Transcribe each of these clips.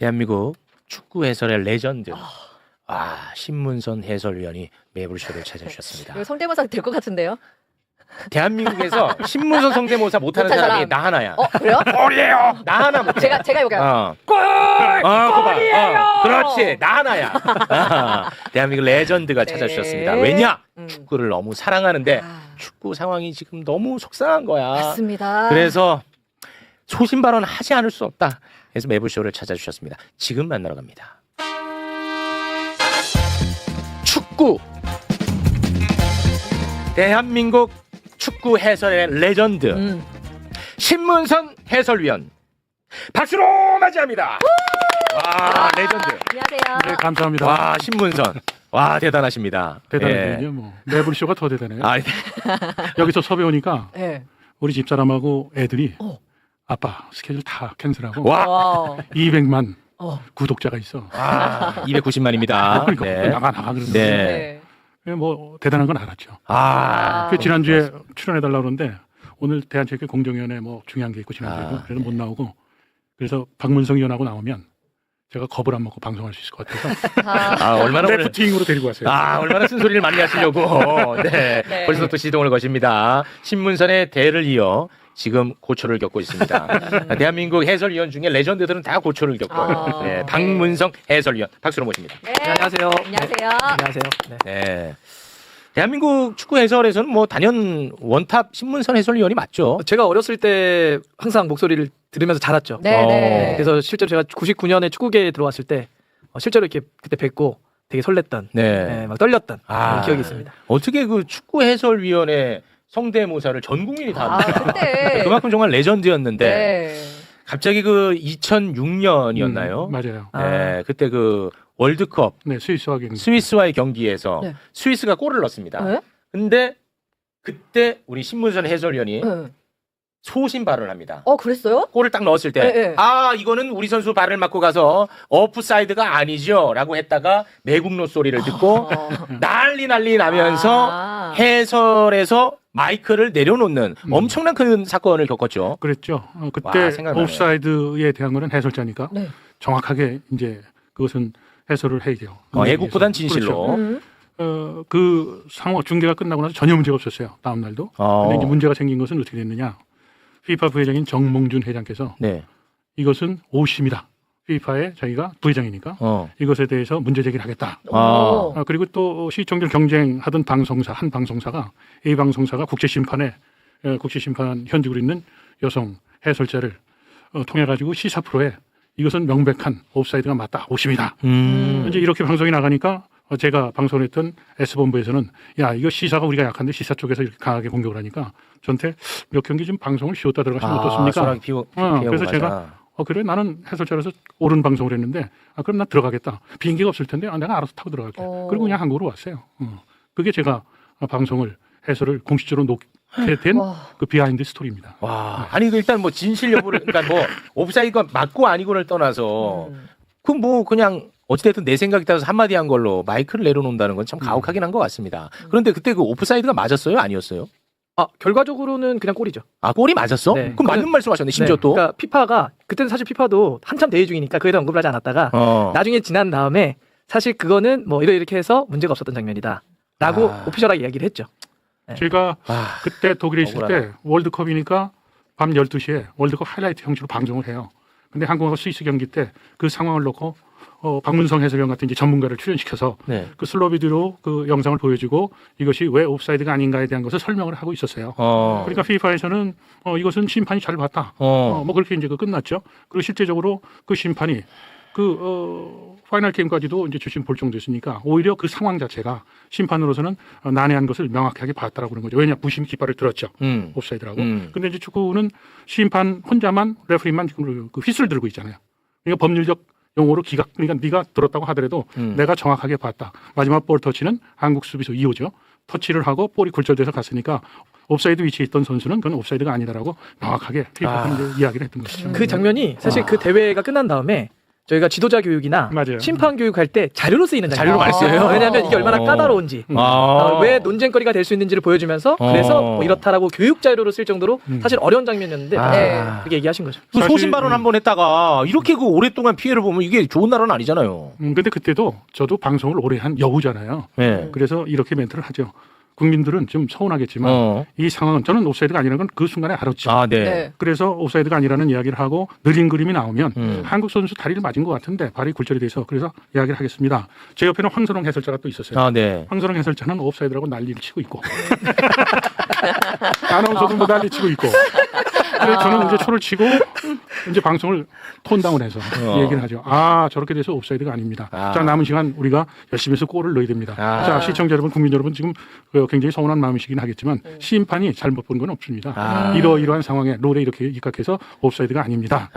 대한민국 축구 해설의 레전드. 신문선 해설위원이 매불쇼를 찾아주셨습니다. 이거 성대모사 될 것 같은데요? 대한민국에서 신문선 성대모사 못하는 못한 사람이 사람. 나 하나야. 그래요? 골이에요. 나 하나 못해. 제가 해볼게요. 골! 골이에요! 그렇지. 나 하나야. 대한민국 레전드가 찾아주셨습니다. 왜냐? 축구를 너무 사랑하는데 축구 상황이 지금 너무 속상한 거야. 맞습니다. 그래서 소신 발언 하지 않을 수 없다. 그래서 매불쇼를 찾아주셨습니다. 지금 만나러 갑니다. 축구. 대한민국 축구 해설의 레전드 신문선 해설위원 박수로 맞이합니다. 와 레전드. 안녕하세요. 네, 감사합니다. 와 신문선. 와 대단하십니다. 대단하군요. 예. 뭐 매불쇼가 더 대단해요. 아, 여기서 섭외 오니까 네. 우리 집사람하고 애들이 아빠 스케줄 다 캔슬하고 와. 200만 구독자가 있어. 290만입니다. 그러니까 네. 나가 그러는데 네. 뭐 대단한 건 알았죠. 아. 지난주에 출연해달라고 그러는데 오늘 대한체육회 공정위원회 뭐 중요한 게 있고 지난주에 그래서 못 나오고 그래서 박문성 의원하고 나오면 제가 겁을 안 먹고 방송할 수 있을 것 같아서 얼마나 오늘 레프팅으로 데리고 왔어요. 얼마나 쓴소리를 많이 하시려고. 네. 네. 벌써 또 시동을 거십니다. 신문선의 대를 이어 지금 고초를 겪고 있습니다. 대한민국 해설위원 중에 레전드들은 다 고초를 겪어요. 네. 박문성 해설위원 박수로 모십니다. 네. 안녕하세요. 안녕하세요. 안녕하세요. 네. 네. 대한민국 축구 해설에서는 뭐 단연 원탑 신문선 해설위원이 맞죠. 제가 어렸을 때 항상 목소리를 들으면서 자랐죠. 네, 네. 그래서 실제로 제가 99년에 축구계에 들어왔을 때 실제로 이렇게 그때 뵙고 되게 설렜던, 네. 막 떨렸던 그런 기억이 있습니다. 어떻게 그 축구 해설위원회 성대모사를 전 국민이 다 그때 그만큼 정말 레전드였는데 네. 갑자기 그 2006년이었나요? 맞아요. 네, 그때 그 월드컵 네, 스위스와 경기. 스위스와의 경기에서 네. 스위스가 골을 넣었습니다. 네? 근데 그때 우리 신문선 해설위원이 네. 소신 발언을 합니다. 그랬어요? 골을 딱 넣었을 때, 네, 네. 이거는 우리 선수 발을 맞고 가서 오프사이드가 아니죠. 라고 했다가 매국노 소리를 듣고 난리 나면서 해설에서 마이크를 내려놓는 엄청난 큰 사건을 겪었죠. 그랬죠. 그때 와, 생각나네요. 옵사이드에 대한 거는 해설자니까 네. 정확하게 이제 그것은 해설을 해야 돼요. 애국보단 진실로. 그렇죠. 그 상호 중계가 끝나고 나서 전혀 문제가 없었어요. 다음 날도. 근데 이제 문제가 생긴 것은 어떻게 됐느냐? 피파 부회장인 정몽준 회장께서 네. 이것은 오심이다. 피파의 자기가 부회장이니까 이것에 대해서 문제 제기를 하겠다. 그리고 또 시청률 경쟁하던 방송사 한 방송사가 A 방송사가 국제심판 현직으로 있는 여성 해설자를 통해 가지고 시사 프로에 이것은 명백한 옵사이드가 맞다. 오심이다. 이제 이렇게 방송이 나가니까 제가 방송을 했던 S본부에서는 야 이거 시사가 우리가 약한데 시사 쪽에서 이렇게 강하게 공격을 하니까 저한테 몇 경기 좀 방송을 쉬었다 들어가시면 어떻습니까? 그래서 제가 그래 나는 해설자라서 옳은 방송을 했는데 그럼 난 들어가겠다. 비행기가 없을 텐데 내가 알아서 타고 들어갈게. 그리고 그냥 한국으로 왔어요. 그게 제가 방송을 해설을 공식적으로 놓게 된 그 비하인드 스토리입니다. 와, 아니 일단 뭐 진실 여부를 그러니까 뭐 옵사이드가 맞고 아니고를 떠나서 그 뭐 그냥 어찌됐든 내 생각에 따라서 한마디 한 걸로 마이크를 내려놓는다는 건 참 가혹하긴 한 것 같습니다. 그런데 그때 그 오프사이드가 맞았어요? 아니었어요? 결과적으로는 그냥 골이죠. 골이 맞았어? 네. 그럼 맞는 말씀하셨네. 심지어 또. 그러니까 피파가 그때는 사실 피파도 한참 대회 중이니까 그에 대한 언급을 하지 않았다가 나중에 지난 다음에 사실 그거는 뭐 이렇게 해서 문제가 없었던 장면이다라고 오피셜하게 이야기를 했죠. 제가 그때 독일에 있을 억울하다. 때 월드컵이니까 밤 12시에 월드컵 하이라이트 형식으로 방송을 해요. 근데 한국하고 스위스 경기 때 그 상황을 놓고 박문성 해설위원 같은 이제 전문가를 출연시켜서 네. 그 슬로 비디오로 그 영상을 보여주고 이것이 왜 옵사이드가 아닌가에 대한 것을 설명을 하고 있었어요. 그러니까 피파에서는 이것은 심판이 잘 봤다. 뭐 그렇게 이제 끝났죠. 그리고 실제적으로 그 심판이 파이널 게임까지도 이제 주심 볼 정도였으니까 오히려 그 상황 자체가 심판으로서는 난해한 것을 명확하게 봤다라고 그런 거죠. 왜냐 부심이 깃발을 들었죠. 옵사이드라고. 근데 이제 축구는 심판 혼자만 레프리만 지금 그 휘슬을 들고 있잖아요. 그러니까 법률적 용어로 그러니까 네가 들었다고 하더라도 내가 정확하게 봤다. 마지막 볼 터치는 한국 수비수 2호죠. 터치를 하고 볼이 굴절돼서 갔으니까 옵사이드 위치에 있던 선수는 그건 옵사이드가 아니다라고 명확하게 이야기를 했던 것이죠. 그 장면이 사실 그 대회가 끝난 다음에 저희가 지도자 교육이나 맞아요. 심판 교육할 때 자료로 쓰이는 자료로 많이 쓰여요? 왜냐하면 이게 얼마나 까다로운지 왜 논쟁거리가 될 수 있는지를 보여주면서 그래서 뭐 이렇다라고 교육 자료로 쓸 정도로 사실 어려운 장면이었는데 그렇게 얘기하신 거죠. 그 소신 발언 한 번 했다가 이렇게 그 오랫동안 피해를 보면 이게 좋은 나라는 아니잖아요. 근데 그때도 저도 방송을 오래 한 여우잖아요. 네. 그래서 이렇게 멘트를 하죠. 국민들은 좀 서운하겠지만 이 상황은 저는 옵사이드가 아니라는 건 그 순간에 알았죠. 아, 네. 네. 그래서 옵사이드가 아니라는 이야기를 하고 느린 그림이 나오면 한국 선수 다리를 맞은 것 같은데 발이 굴절이 돼서 그래서 이야기를 하겠습니다. 제 옆에는 황선홍 해설자가 또 있었어요. 아, 네. 황선홍 해설자는 옵사이드라고 난리를 치고 있고 아나운서도 뭐 난리 치고 있고 그래서 저는 이제 초를 치고 이제 방송을 톤다운 해서 얘기를 하죠. 아 저렇게 돼서 옵사이드가 아닙니다. 자 남은 시간 우리가 열심히 해서 골을 넣어야 됩니다. 자 시청자 여러분 국민 여러분 지금 굉장히 서운한 마음이시긴 하겠지만 심판이 잘못 본 건 없습니다. 이러이러한 상황에 롤에 이렇게 입각해서 옵사이드가 아닙니다.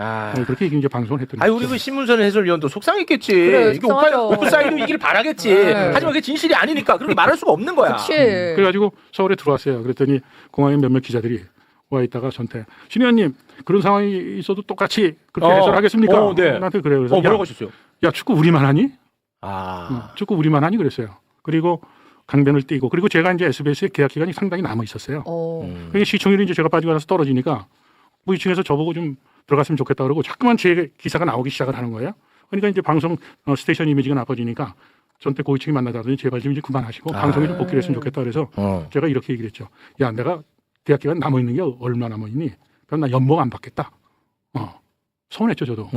그렇게 이제 방송을 했더니 아니 우리 그 신문선 해설위원도 속상했겠지. 그래, 이게 속상하죠. 오프사이드 이길 바라겠지. 하지만 그게 진실이 아니니까 그렇게 말할 수가 없는 거야. 그치. 그래가지고 서울에 들어왔어요. 그랬더니 공항에 몇몇 기자들이 와 있다가 저한테 신 의원님 그런 상황이 있어도 똑같이 그렇게 해설하겠습니까? 네. 나한테 그래요. 그래서 뭐라고 하셨어요? 야 축구 우리만 하니? 아. 축구 우리만 하니 그랬어요. 그리고 강변을 띄고 그리고 제가 이제 SBS의 계약 기간이 상당히 남아 있었어요. 그러니까 시청률이 이제 제가 빠지고 나서 떨어지니까 뭐 2층에서 저보고 좀 들어갔으면 좋겠다 그러고 자꾸만 제 기사가 나오기 시작을 하는 거예요. 그러니까 이제 방송 스테이션 이미지가 나빠지니까 전때 고위층이 만나자더니 제발 좀 이제 그만하시고 방송에 좀 복귀를 했으면 좋겠다 그래서 제가 이렇게 얘기를 했죠. 야 내가 계약 기간 남아 있는 게 얼마 남아 있니? 그럼 나 연봉 안 받겠다. 서운했죠 저도.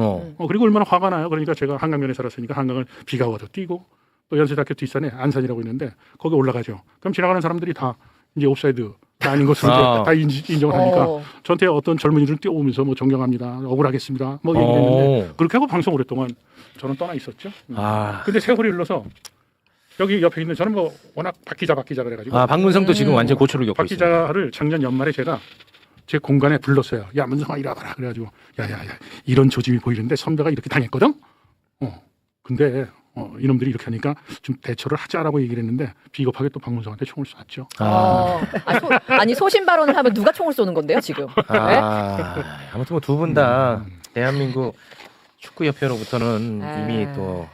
그리고 얼마나 화가 나요. 그러니까 제가 한강변에 살았으니까 한강을 비가 와도 뛰고 또 연세대학교 뒷산에 안산이라고 있는데 거기 올라가죠. 그럼 지나가는 사람들이 다 이제 옵사이드 다 아닌 것으로 다 인정을 하니까 저한테 어떤 젊은이들은 뛰어오면서 뭐 존경합니다. 억울하겠습니다. 뭐 얘기했는데 그렇게 하고 방송 오랫동안 저는 떠나 있었죠. 근데 세월이 흘러서 여기 옆에 있는 저는 뭐 워낙 박 기자 그래가지고 박문성도 지금 완전 고초를 겪고 박 있습니다. 기자를 작년 연말에 제가 제 공간에 불렀어요. 야 문성아 이리 와봐라. 그래가지고 야야야 이런 조짐이 보이는데 선배가 이렇게 당했거든. 근데 이놈들이 이렇게 하니까 좀 대처를 하자라고 얘기를 했는데 비겁하게 또 박문성한테 총을 쐈죠. 아니 소신 발언을 하면 누가 총을 쏘는 건데요 지금? 네? 아무튼 뭐 두 분 다 대한민국 축구협회로부터는 이미 또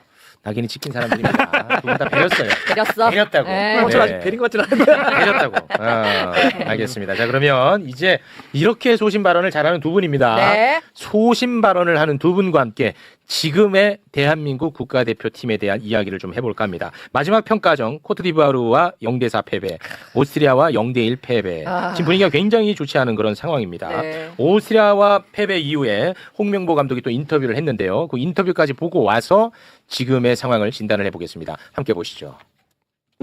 낙인이 찍힌 사람들입니다. 두 분 다 배렸어요. 배렸어. 배렸다고. 네. 저 아직 베린 것 같지는 않은데. 배렸다고. 알겠습니다. 자 그러면 이제 이렇게 소신 발언을 잘하는 두 분입니다. 네. 소신 발언을 하는 두 분과 함께 지금의 대한민국 국가대표팀에 대한 이야기를 좀 해볼까 합니다. 마지막 평가전 코트디부아르와 0대4 패배, 오스트리아와 0대1 패배. 지금 분위기가 굉장히 좋지 않은 그런 상황입니다. 네. 오스트리아와 패배 이후에 홍명보 감독이 또 인터뷰를 했는데요. 그 인터뷰까지 보고 와서 지금의 상황을 진단을 해보겠습니다. 함께 보시죠.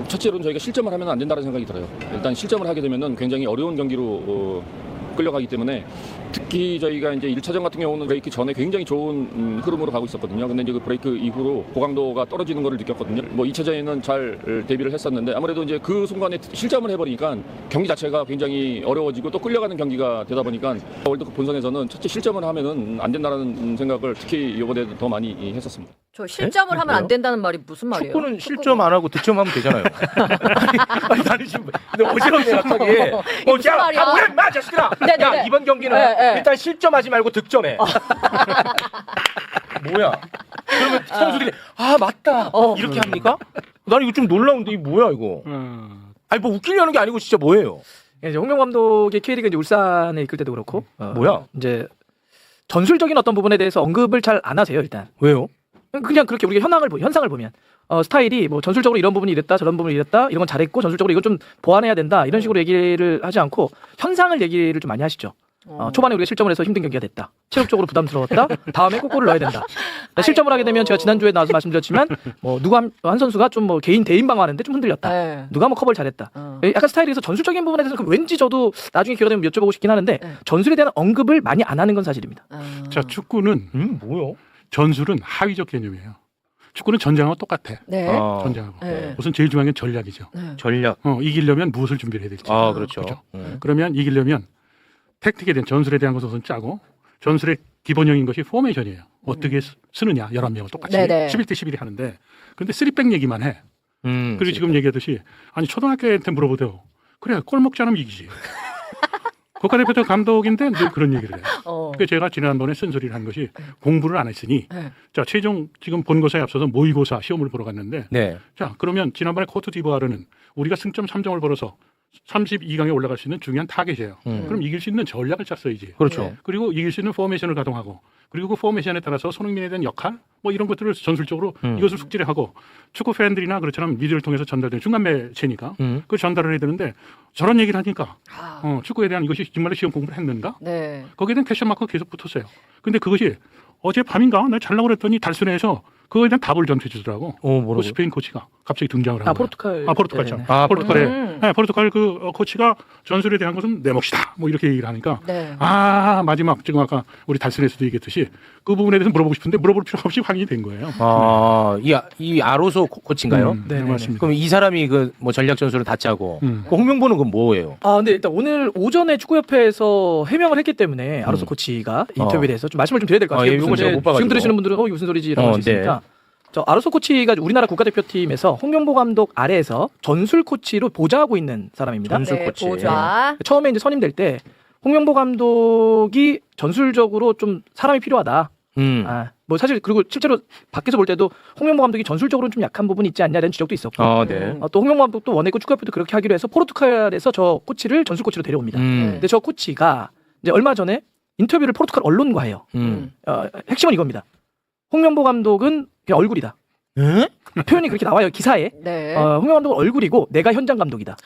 첫째로는 저희가 실점을 하면 안 된다는 생각이 들어요. 일단 실점을 하게 되면은 굉장히 어려운 경기로 끌려가기 때문에 특히 저희가 이제 1차전 같은 경우는 브레이크 전에 굉장히 좋은 흐름으로 가고 있었거든요. 근데 이제 그 브레이크 이후로 고강도가 떨어지는 것을 느꼈거든요. 뭐 2차전에는 잘 대비를 했었는데 아무래도 이제 그 순간에 실점을 해버리니까 경기 자체가 굉장히 어려워지고 또 끌려가는 경기가 되다 보니까 월드컵 본선에서는 첫째 실점을 하면은 안 된다는 생각을 특히 이번에 더 많이 했었습니다. 저 실점을 하면 안 된다는 말이 무슨 말이에요? 축구는 실점 안 하고 득점하면 되잖아요. 아니, 나는 지금 근데 어지럽네 갑자기. 무슨 말이야? 뭐야 임마 자식들아. 네네네. 야 이번 경기는 네. 일단 실점하지 말고 득점해. 뭐야? 그러면 선수들이 맞다 이렇게 합니까? 나는 이거 좀 놀라운데 이게 뭐야 이거? 아니 뭐 웃기려는 게 아니고 진짜 뭐예요? 이제 홍명 감독의 K리그 이제 울산에 이끌 때도 그렇고 뭐야? 이제 전술적인 어떤 부분에 대해서 언급을 잘 안 하세요 일단. 왜요? 그냥 그렇게 우리가 현상을 보면 스타일이 뭐 전술적으로 이런 부분이 이랬다 저런 부분이 이랬다 이런 건 잘했고 전술적으로 이거 좀 보완해야 된다 이런 식으로 얘기를 하지 않고 현상을 얘기를 좀 많이 하시죠. 초반에 우리가 실점을 해서 힘든 경기가 됐다. 체력적으로 부담스러웠다. 다음에 꼭 골을 넣어야 된다. 실점을 하게 되면 제가 지난주에 나와서 말씀드렸지만 뭐 누가 한 선수가 좀 뭐 개인 대인 방어하는데 좀 흔들렸다. 네. 누가 뭐 커버를 잘했다. 약간 스타일에서 전술적인 부분에 대해서 왠지 저도 나중에 기회가 되면 여쭤보고 싶긴 하는데 전술에 대한 언급을 많이 안 하는 건 사실입니다. 자 축구는 뭐요? 전술은 하위적 개념이에요. 축구는 전장하고 똑같아. 네. 전장하고. 네. 우선 제일 중요한 게 전략이죠. 전략. 이기려면 무엇을 준비를 해야 될지. 그렇죠. 그러면 이기려면 택틱에 대한 전술에 대한 것을 우선 짜고 전술의 기본형인 것이 포메이션이에요. 어떻게 쓰느냐 11명을 똑같이 네네. 11대 11이 하는데 그런데 3백 얘기만 해. 그리고 지금 얘기하듯이 아니 초등학교 애한테 물어보대요. 그래 골 먹지 않으면 이기지. 국가대표 감독인데 늘 그런 얘기를 해요. 어. 그러니까 제가 지난번에 쓴소리를 한 것이 공부를 안 했으니 네. 자 최종 지금 본고사에 앞서서 모의고사 시험을 보러 갔는데 네. 자 그러면 지난번에 코트디부아르는 우리가 승점 3점을 벌어서 32강에 올라갈 수 있는 중요한 타겟이에요. 그럼 이길 수 있는 전략을 짰어야지. 그렇죠. 네. 그리고 이길 수 있는 포메이션을 가동하고 그리고 그 포메이션에 따라서 손흥민에 대한 역할 뭐 이런 것들을 전술적으로 이것을 숙지를 하고 축구 팬들이나 그렇처럼 미디어를 통해서 전달되는 중간 매체니까 그걸 전달을 해야 되는데 저런 얘기를 하니까 축구에 대한 이것이 정말로 시험 공부를 했는가? 네. 거기에 대한 퀘션 마크가 계속 붙었어요. 근데 그것이 어제 밤인가 내가 잘라고 그랬더니 달순에서 그거에 대한 답을 전해 주더라고. 그 스페인 코치가 갑자기 등장을 하고. 포르투갈. 포르투갈 참. 네. 포르투갈에. 네, 포르투갈 그 코치가 전술에 대한 것은 내 몫이다. 뭐 이렇게 얘기를 하니까. 네. 마지막 지금 아까 우리 달순에서도 얘기했듯이 그 부분에 대해서 물어보고 싶은데 물어볼 필요 없이 확인이 된 거예요. 이 아로소 코치인가요? 네, 맞습니다. 그럼 이 사람이 그 뭐 전략 전술을 다 짜고 그 홍명보는 건 뭐예요? 근데 일단 오늘 오전에 축구협회에서 해명을 했기 때문에 아로소 코치가 인터뷰에 대해서 좀 말씀을 좀 드려야 될 것 같아요. 예, 이거 제가 못 봐가지고. 지금 들으시는 분들은 이게 무슨 소리지라고 할 수 네. 있으니까. 저 아로소 코치가 우리나라 국가대표팀에서 홍명보 감독 아래에서 전술 코치로 보좌하고 있는 사람입니다. 전술 네, 코치. 보좌. 처음에 이제 선임될 때 홍명보 감독이 전술적으로 좀 사람이 필요하다. 뭐 사실 그리고 실제로 밖에서 볼 때도 홍명보 감독이 전술적으로는 좀 약한 부분이 있지 않냐는 지적도 있었고 네. 또 홍명보 감독도 원했고 축구협회도 그렇게 하기로 해서 포르투갈에서 저 코치를 전술 코치로 데려옵니다. 근데 저 코치가 이제 얼마 전에 인터뷰를 포르투갈 언론과 해요. 핵심은 이겁니다. 홍명보 감독은 그냥 얼굴이다. 표현이 그렇게 나와요 기사에. 네. 홍명보 감독은 얼굴이고 내가 현장 감독이다.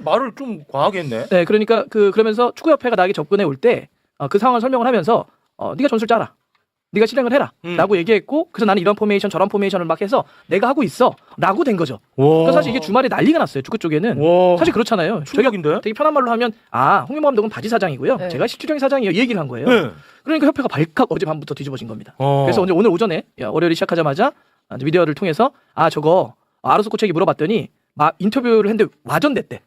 말을 좀 과하겠네. 네, 그러니까 그러면서 축구협회가 나에게 접근해 올 때 그 상황을 설명을 하면서 네가 전술 짜라. 네가 실행을 해라. 라고 얘기했고 그래서 나는 이런 포메이션 저런 포메이션을 막 해서 내가 하고 있어. 라고 된 거죠. 그래서 사실 이게 주말에 난리가 났어요. 축구 쪽에는. 사실 그렇잖아요. 충격인데? 되게 편한 말로 하면 홍명보 감독은 바지 사장이고요. 네. 제가 실질적인 사장이에요. 이 얘기를 한 거예요. 네. 그러니까 협회가 발칵 어제 밤부터 뒤집어진 겁니다. 그래서 오늘 오전에 월요일이 시작하자마자 미디어를 통해서 저거 아로소 코치에게 물어봤더니 인터뷰를 했는데 와전됐대.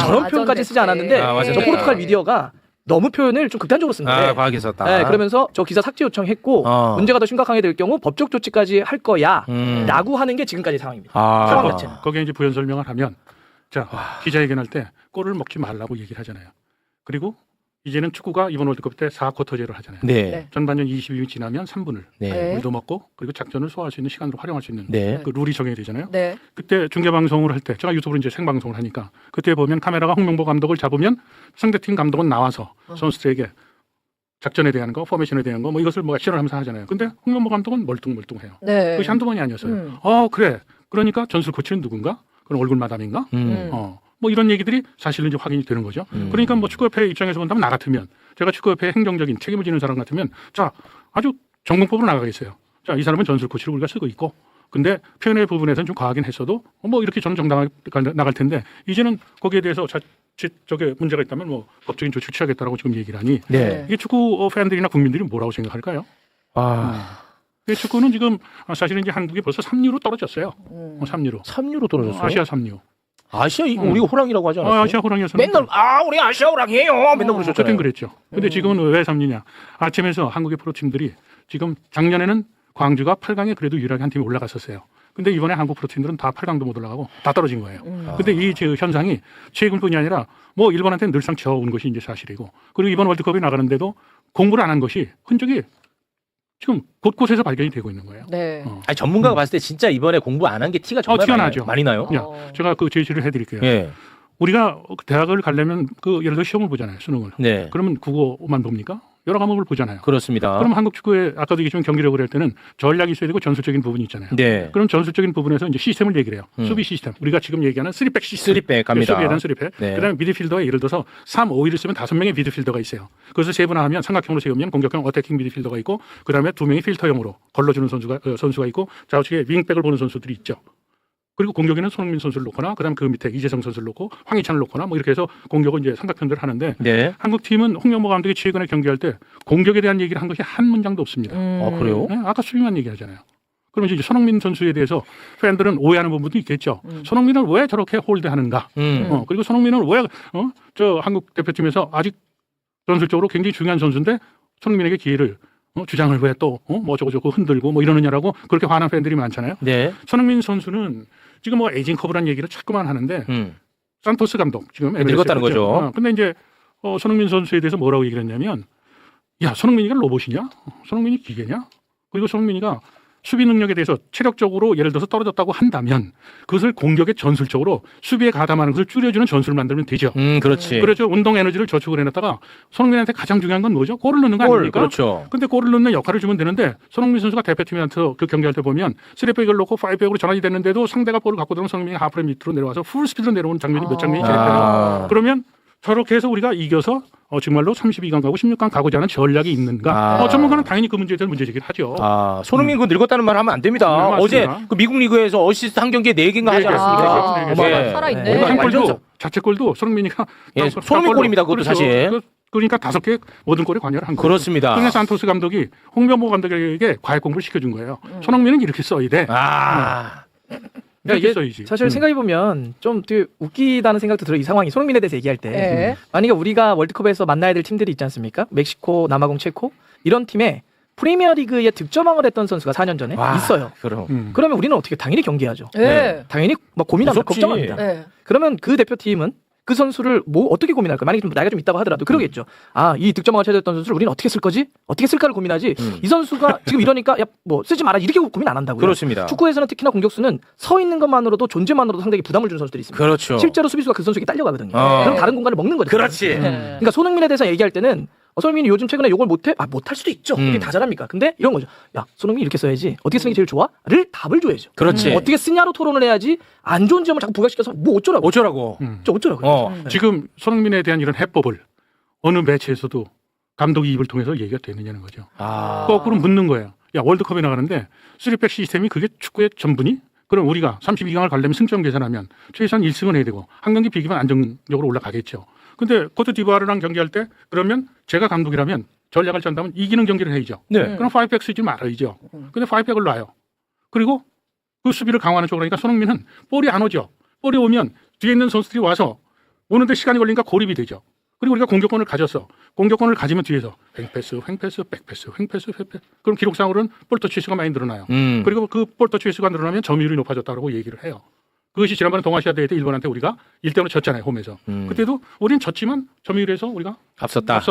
저런 표현까지 쓰지 않았는데 저 포르투갈 미디어가 너무 표현을 좀 극단적으로 쓴 거예요. 과하게 썼다. 네, 그러면서 저 기사 삭제 요청했고 문제가 더 심각하게 될 경우 법적 조치까지 할 거야 라고 하는 게 지금까지 상황입니다. 상황 자체는. 거기에 이제 부연 설명을 하면 자 기자회견할 때 골을 먹지 말라고 얘기를 하잖아요. 그리고 이제는 축구가 이번 월드컵 때 4쿼터제로 하잖아요. 네. 전반전 22분 지나면 3분을 네. 물도 먹고 그리고 작전을 소화할 수 있는 시간으로 활용할 수 있는 네. 그 룰이 적용이 되잖아요. 네. 그때 중계방송을 할 때 제가 유튜브로 이제 생방송을 하니까 그때 보면 카메라가 홍명보 감독을 잡으면 상대팀 감독은 나와서 선수들에게 작전에 대한 거, 포메이션에 대한 거 뭐 이것을 뭐 액션을 하면서 하잖아요. 근데 홍명보 감독은 멀뚱멀뚱해요. 네. 그것이 한두 번이 아니었어요. 그래. 그러니까 전술 코치는 누군가? 그럼 얼굴 마담인가? 뭐 이런 얘기들이 사실은 이제 확인이 되는 거죠. 그러니까 뭐 축구협회 입장에서 본다면 나 같으면 제가 축구협회 행정적인 책임을 지는 사람 같으면 자 아주 정공법으로 나가겠어요. 자 이 사람은 전술 코치를 우리가 쓰고 있고 근데 표현의 부분에서는 좀 과하긴 했어도 뭐 이렇게 저는 정당하게 나갈 텐데 이제는 거기에 대해서 자칫 저게 문제가 있다면 뭐 법적인 조치를 취하겠다라고 지금 얘기를 하니 네. 이게 축구 팬들이나 국민들이 뭐라고 생각할까요? 축구는 지금 사실은 이제 한국이 벌써 3위로 떨어졌어요. 3위로. 3유로 떨어졌어요. 아시아 3위. 아시아 우리가 호랑이라고 하지 않았어요? 아시아 호랑이였어요. 맨날 우리 아시아 호랑이에요. 맨날 그러셨잖아요. 그땐 그랬죠. 근데 지금은 왜 3위냐? 아침에서 한국의 프로팀들이 지금 작년에는 광주가 8강에 그래도 유일하게 한 팀이 올라갔었어요. 근데 이번에 한국 프로팀들은 다 8강도 못 올라가고 다 떨어진 거예요. 근데 이 현상이 최근뿐이 아니라 뭐 일본한테는 늘상 져온 것이 이제 사실이고 그리고 이번 월드컵에 나가는데도 공부를 안 한 것이 흔적이 지금 곳곳에서 발견이 되고 있는 거예요. 네. 아니, 전문가가 봤을 때 진짜 이번에 공부 안 한 게 티가 정말 티가 많이, 나죠. 많이 나요. 제가 그 제시를 해드릴게요. 예. 우리가 대학을 가려면 그 예를 들어 시험을 보잖아요. 수능을. 네. 그러면 국어만 봅니까? 여러 과목을 보잖아요. 그렇습니다. 그럼 한국 축구에 아까도 얘기했지만 경기력을 할 때는 전략이 있어야 되고 전술적인 부분이 있잖아요. 네. 그럼 전술적인 부분에서 이제 시스템을 얘기를 해요. 수비 시스템. 우리가 지금 얘기하는 3백 시스템. 3백 갑니다. 수비에 대한 3백. 네. 그다음에 미드필더에 예를 들어서 3-5-1을 쓰면 5명의 미드필더가 있어요. 그것을 세분화하면 삼각형으로 세우면 공격형 어태킹 미드필더가 있고 그다음에 2명이 필터형으로 걸러주는 선수가 있고 좌우측에 윙백을 보는 선수들이 있죠. 그리고 공격에는 손흥민 선수를 놓거나 그다음 그 밑에 이재성 선수를 놓고 황희찬을 놓거나 뭐 이렇게 해서 공격을 이제 삼각편들을 하는데 네. 한국 팀은 홍명보 감독이 최근에 경기할 때 공격에 대한 얘기를 한 것이 한 문장도 없습니다. 그래요? 네, 아까 수비만 얘기하잖아요. 그러면 이제 손흥민 선수에 대해서 팬들은 오해하는 부분도 있겠죠. 손흥민을 왜 저렇게 홀드하는가? 그리고 손흥민은 왜 저 한국 대표팀에서 아직 전술적으로 굉장히 중요한 선수인데 손흥민에게 기회를 주장을 왜 또 뭐 저거 흔들고 뭐 이러느냐라고 그렇게 화난 팬들이 많잖아요. 네. 손흥민 선수는 지금 뭐 에이징 커브라는 얘기를 자꾸만 하는데 산토스 감독 지금 늙었다는 거죠. 근데 이제 손흥민 선수에 대해서 뭐라고 얘기를 했냐면 야 손흥민이가 로봇이냐? 손흥민이 기계냐? 그리고 손흥민이가 수비 능력에 대해서 체력적으로 예를 들어서 떨어졌다고 한다면 그것을 공격의 전술적으로 수비에 가담하는 것을 줄여주는 전술을 만들면 되죠. 그렇지. 그렇죠. 운동 에너지를 저축을 해놨다가 손흥민한테 가장 중요한 건 뭐죠? 골을 넣는 거 아닙니까? 그렇죠. 근데 골을 넣는 역할을 주면 되는데 손흥민 선수가 대표팀한테 그 경기할 때 보면 3백을 놓고 5백으로 전환이 됐는데도 상대가 볼을 갖고 들어오면 손흥민이 하프라인 밑으로 내려와서 풀 스피드로 내려오는 장면이 몇 장면이 제작돼요. 그러면 저렇게 해서 우리가 이겨서 정말로 32강 가고 16강 가고자 하는 전략이 있는가? 전문가는 당연히 그 문제에 대한 문제 제기를 하죠. 손흥민 그 늙었다는 말 하면 안 됩니다. 어제 그 미국 리그에서 어시스트 한 경기에 4개인가 하지 않았습니까? 살아있네. 한골도 자책골도 손흥민이가 손흥민 골입니다. 그것도 그렇죠. 사실. 그러니까 5개 모든 골에 관여를 한 거예요. 그렇습니다. 그래서 산토스 감독이 홍명보 감독에게 과외 공부를 시켜준 거예요. 손흥민은 이렇게 써야 돼. 그러니까 이게 써야지. 사실 생각해보면 좀 되게 웃기다는 생각도 들어요. 이 상황이 손흥민에 대해서 얘기할 때 네. 만약에 우리가 월드컵에서 만나야 될 팀들이 있지 않습니까? 멕시코, 남아공, 체코 이런 팀에 프리미어리그에 득점왕을 했던 선수가 4년 전에 있어요. 그러면 우리는 어떻게 당연히 경계하죠. 네. 당연히 막 고민합니다. 무섭지. 걱정합니다. 네. 그러면 그 대표팀은 그 선수를 뭐 어떻게 고민할까? 만약에 좀 나이가 좀 있다고 하더라도 그러겠죠. 이 득점왕을 차지했던 선수를 우리는 어떻게 쓸 거지? 어떻게 쓸까를 고민하지. 이 선수가 지금 이러니까 야 뭐 쓰지 마라 이렇게 고민 안 한다고요. 그렇습니다. 축구에서는 특히나 공격수는 서 있는 것만으로도 존재만으로도 상당히 부담을 주는 선수들이 있습니다. 그렇죠. 실제로 수비수가 그 선수에게 딸려가거든요. 그럼 다른 공간을 먹는 거죠. 그렇지. 그러니까 손흥민에 대해서 얘기할 때는 손흥민이 요즘 최근에 이걸 못해? 못할 수도 있죠. 이게 다 잘합니까? 근데 이런 거죠. 야, 손흥민이 이렇게 써야지. 어떻게 쓰는 게 제일 좋아? 를 답을 줘야죠. 그렇지. 어떻게 쓰냐로 토론을 해야지 안 좋은 점을 자꾸 부각시켜서 뭐 어쩌라고. 어쩌라고. 저 어쩌라고. 지금 손흥민에 대한 이런 해법을 어느 매체에서도 감독이 입을 통해서 얘기가 되느냐는 거죠. 거꾸로 묻는 거예요. 야, 월드컵에 나가는데 3백 시스템이 그게 축구의 전부니? 그럼 우리가 32강을 가려면 승점 계산하면 최소한 1승은 해야 되고 한 경기 비기면 안정적으로 올라가겠죠. 근데 코트디부아르랑 경기할 때 그러면 제가 감독이라면 전략을 짠다면 이기는 경기를 해야죠. 네. 그럼 5백 쓰지 말아야죠. 근데 5백을 놔요. 그리고 그 수비를 강화하는 쪽으로 하니까 손흥민은 볼이 안 오죠. 볼이 오면 뒤에 있는 선수들이 와서 오는데 시간이 걸리니까 고립이 되죠. 그리고 우리가 공격권을 가졌어. 공격권을 가지면 뒤에서 횡패스, 백패스, 횡패스. 그럼 기록상으로는 볼터치 수가 많이 늘어나요. 그리고 그 볼터치 수가 늘어나면 점유율이 높아졌다고 얘기를 해요. 그것이 지난번에 동아시아 대회 때 일본한테 우리가 1대0으로 졌잖아요. 홈에서. 그때도 우리는 졌지만 점유율에서 우리가 앞섰다.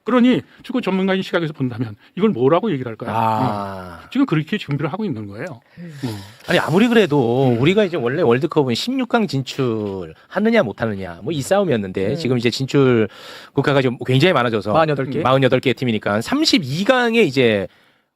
그러니 축구 전문가인 시각에서 본다면 이걸 뭐라고 얘기를 할까요? 지금 그렇게 준비를 하고 있는 거예요. 아니 아무리 그래도 우리가 이제 원래 월드컵은 16강 진출하느냐 못하느냐 뭐 이 싸움이었는데 지금 이제 진출 국가가 좀 굉장히 많아져서 48개 팀이니까 32강에 이제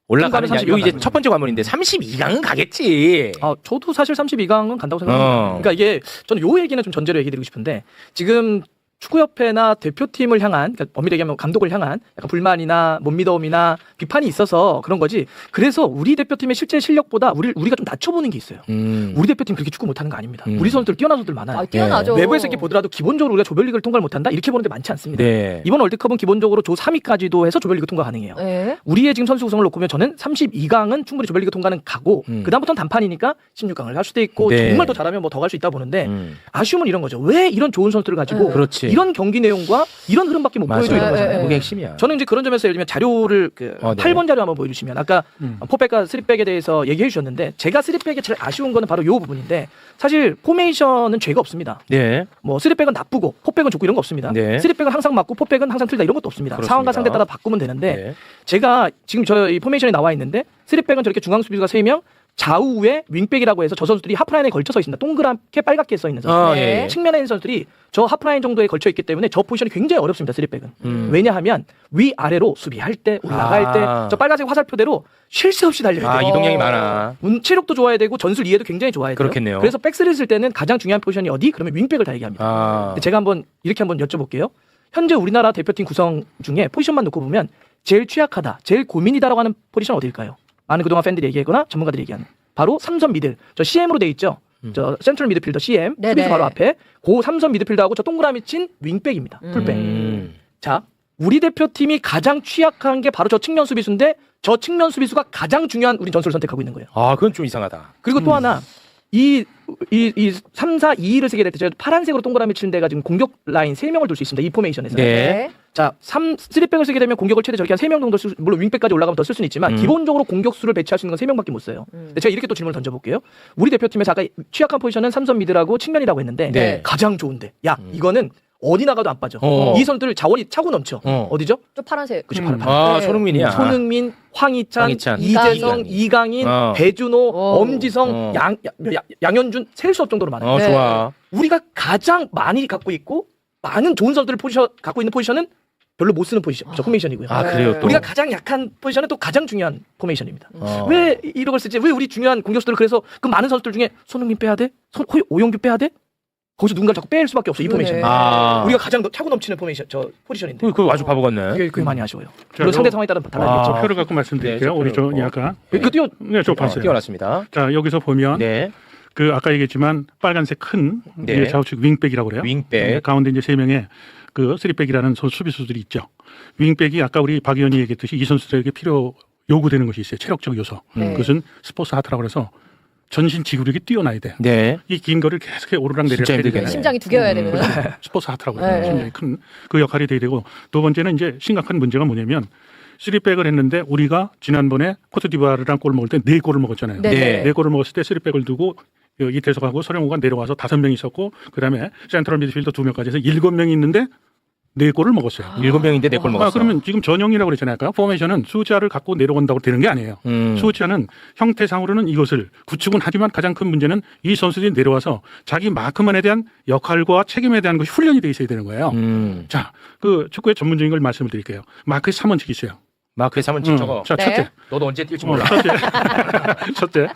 올라가느냐. 여기 이제 첫 번째 관문인데 32강은 가겠지. 저도 사실 32강은 간다고 생각합니다. 그러니까 이게 저는 요 얘기는 좀 전제로 얘기 드리고 싶은데 지금 축구협회나 대표팀을 향한, 그러니까 엄밀히 얘기하면 감독을 향한 약간 불만이나 못 믿어움이나 비판이 있어서 그런 거지. 그래서 우리 대표팀의 실제 실력보다 우리가 좀 낮춰보는 게 있어요. 우리 대표팀 그렇게 축구 못하는 거 아닙니다. 우리 선수들 뛰어난 선수들 많아요. 뛰어나죠. 외부에서 이렇게 보더라도 기본적으로 우리가 조별리그를 통과를 못한다 이렇게 보는데 많지 않습니다. 네. 이번 월드컵은 기본적으로 조 3위까지도 해서 조별리그 통과 가능해요. 우리의 지금 선수 구성을 놓고 보면 저는 32강은 충분히 조별리그 통과는 가고 그다음부터는 단판이니까 16강을 갈 수도 있고 정말 더 잘하면 뭐 더 갈 수 있다 보는데 아쉬움은 이런 거죠. 왜 이런 좋은 선수들을 가지고 이런 경기 내용과 이런 흐름밖에 못 보여줘 이런 거잖아요. 그게 핵심이야. 저는 이제 그런 점에서 예를 들면 자료를 8번 자료 한번 보여주시면 아까 4백과 3백에 대해서 얘기해 주셨는데 제가 3백에 제일 아쉬운 거는 바로 이 부분인데 사실 포메이션은 죄가 없습니다. 네. 뭐 3백은 나쁘고 4백은 좋고 이런 거 없습니다. 3백은 항상 맞고 4백은 항상 틀다 이런 것도 없습니다. 그렇습니다. 상황과 상대 따라 바꾸면 되는데 제가 지금 이 포메이션이 나와 있는데 3백은 저렇게 중앙 수비수가 3명 좌우에 윙백이라고 해서 저 선수들이 하프라인에 걸쳐 서 있습니다. 동그랗게 빨갛게 써 있는 선수들. 측면에 있는 선수들이 저 하프라인 정도에 걸쳐 있기 때문에 저 포지션이 굉장히 어렵습니다. 3백은. 왜냐하면 위아래로 수비할 때 올라갈 때 저 빨간색 화살표대로 쉴 새 없이 달려야 돼요. 이동량이 많아. 체력도 좋아야 되고 전술 이해도 굉장히 좋아야 돼요. 그렇겠네요. 그래서 백스를 쓸 때는 가장 중요한 포지션이 어디? 그러면 윙백을 다 얘기합니다. 제가 한번 이렇게 한번 여쭤볼게요. 현재 우리나라 대표팀 구성 중에 포지션만 놓고 보면 제일 취약하다, 제일 고민이다라고 하는 포지션 어디일까요? 많은 그동안 팬들이 얘기하거나 전문가들이 얘기하는. 바로 3선 미들. 저 CM으로 돼 있죠. 저 센트럴 미드필더 CM. 수비수 바로 앞에. 고 3선 미드필더하고 저 동그라미 친 윙백입니다. 풀백. 자, 우리 대표팀이 가장 취약한 게 바로 저 측면 수비수인데 저 측면 수비수가 가장 중요한 우리 전술을 선택하고 있는 거예요. 그건 좀 이상하다. 그리고 또 하나 이 3, 4, 2를 쓰게 될 때 제가 파란색으로 동그라미 치는 데가 지금 공격 라인 3명을 둘 수 있습니다. 이 포메이션에서. 자, 3백을 쓰게 되면 공격을 최대 저렇게 한 3명 정도 물론 윙백까지 올라가면 더 쓸 수는 있지만 기본적으로 공격수를 배치할 수 있는 건 3명밖에 못 써요. 제가 이렇게 또 질문을 던져볼게요. 우리 대표팀에서 아까 취약한 포지션은 3선 미드라고 측면이라고 했는데 가장 좋은데 야 이거는 어디 나가도 안 빠져. 이 선수들 자원이 차고 넘쳐. 어디죠? 저 파란색. 그죠, 파란. 네. 손흥민이야. 손흥민, 황희찬, 이재성, 이강인, 배준호, 엄지성, 양현준 셀 수 없을 정도로 많아요. 네. 좋아. 우리가 가장 많이 갖고 있고 많은 좋은 선수들을 갖고 있는 포지션은 별로 못 쓰는 포메이션이고요. 그래요 또. 우리가 가장 약한 포지션은 또 가장 중요한 포메이션입니다. 왜 이런 걸 쓰지? 왜 우리 중요한 공격수들을 그래서 그 많은 선수들 중에 손흥민 빼야 돼? 오영규 빼야 돼? 거기서 누군가를 자꾸 뺄 수밖에 없어 이 포메이션. 우리가 가장 차고 넘치는 포지션인데. 그거 아주 바보 같네. 그게 많이 아쉬워요. 물론 상대 상황에 따라 달라지겠죠. 표를 갖고 말씀드릴게요. 네, 우리 저 아까 저 봤어요. 띄워놨습니다. 자 여기서 보면 네. 그 아까 얘기했지만 빨간색 큰 네. 좌우측 윙백이라고 그래요. 윙백. 네, 가운데 이제 3명의 그 3백이라는 수비수들이 있죠. 윙백이 아까 우리 박 의원이 얘기했듯이 이 선수들에게 요구되는 것이 있어요. 체력적 요소. 그것은 스포츠 하트라고 해서 전신 지구력이 뛰어나야 돼. 네. 이 긴 거리를 계속 오르락내리락 진짜 해야 힘들겠네. 되잖아요. 심장이 두 개여야 되는. 스포츠 하트라고 네, 해요. 심장이 큰 그 역할이 돼야 되고 두 번째는 이제 심각한 문제가 뭐냐면 3백을 했는데 우리가 지난번에 코트디부아르랑 골을 먹을 때 4골을 먹었잖아요. 네. 4골을 먹었을 때 3백을 두고 이태석하고 서령우가 내려와서 5명이 있었고 그다음에 센트럴 미드필더 2명까지 해서 7명이 있는데 4골을 먹었어요. 7명인데 4골 먹었어. 그러면 지금 전형이라고 그랬잖아요. 아까 포메이션은 숫자를 갖고 내려온다고 되는 게 아니에요. 숫자는 형태상으로는 이것을 구축은 하지만 가장 큰 문제는 이 선수들이 내려와서 자기 마크만에 대한 역할과 책임에 대한 것이 훈련이 돼 있어야 되는 거예요. 자, 그 축구의 전문적인 걸 말씀을 드릴게요. 마크의 3원칙이 있어요. 마크의 3원칙 저거. 자, 네. 첫째. 너도 언제 뛸지 몰라. 첫째.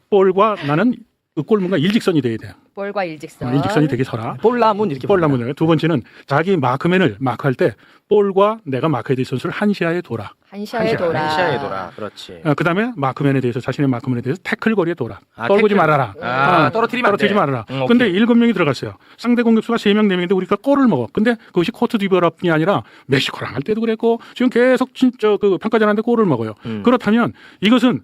볼과 나는 그 골문과 일직선이 돼야 돼요. 볼과 일직선. 일직선이 되게 서라. 볼라문 이렇게 볼라문을. 두 번째는 자기 마크맨을 마크할 때 볼과 내가 마크해야 될 선수를 한 시야에 둬라. 한시야에 돌아. 한시야에 돌아. 그렇지. 그다음에 마크맨에 대해서 자신의 마크맨에 대해서 태클 거리에 둬라. 떨구지 태클. 말아라. 떨어뜨리면 안 돼. 떨어뜨리지 말아라. 오케이. 근데 7명이 들어갔어요. 상대 공격수가 3명, 4명인데 우리가 골을 먹어. 근데 그것이 코트 디부아르뿐이 아니라 멕시코랑 할 때도 그랬고 지금 계속 진짜 그 평가전한테 골을 먹어요. 그렇다면 이것은